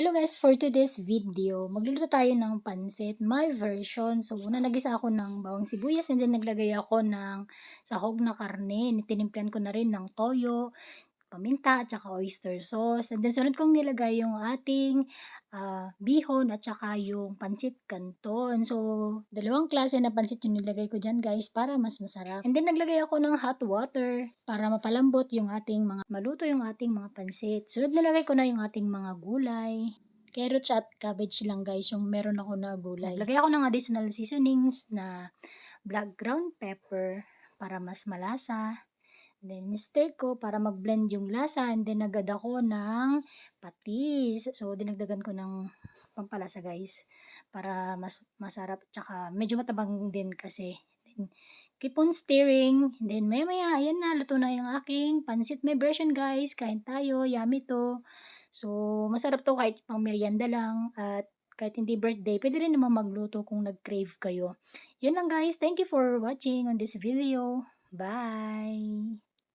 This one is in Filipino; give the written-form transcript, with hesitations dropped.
Hello guys, for today's video, magluluto tayo ng pansit, my version. So, una nagisa ako ng bawang sibuyas and then naglagay ako ng sahog na karne. Tinimplahan ko na rin ng toyo, paminta, at saka oyster sauce. And then sunod kong nilagay yung ating bihon at saka yung pansit canton. So, dalawang klase na pansit yung nilagay ko dyan guys para mas masarap. And then naglagay ako ng hot water para mapalambot yung maluto yung ating mga pansit. Sunod nilagay ko na yung ating mga gulay. Carrots at cabbage lang guys yung meron ako na gulay. Naglagay ako ng additional seasonings na black ground pepper para mas malasa. Then, stir ko para mag-blend yung lasa. And then, agad ako ng patis. So, dinagdagan ko ng pampalasa, guys. Para mas masarap. Tsaka, medyo matabang din kasi. Then, keep on stirring. And then, maya-maya, ayan na. Luto na yung aking pansit may version, guys. Kain tayo. Yummy to. So, masarap to kahit pang merienda lang. At kahit hindi birthday, pwede rin naman magluto kung nag-crave kayo. Yun lang, guys. Thank you for watching on this video. Bye!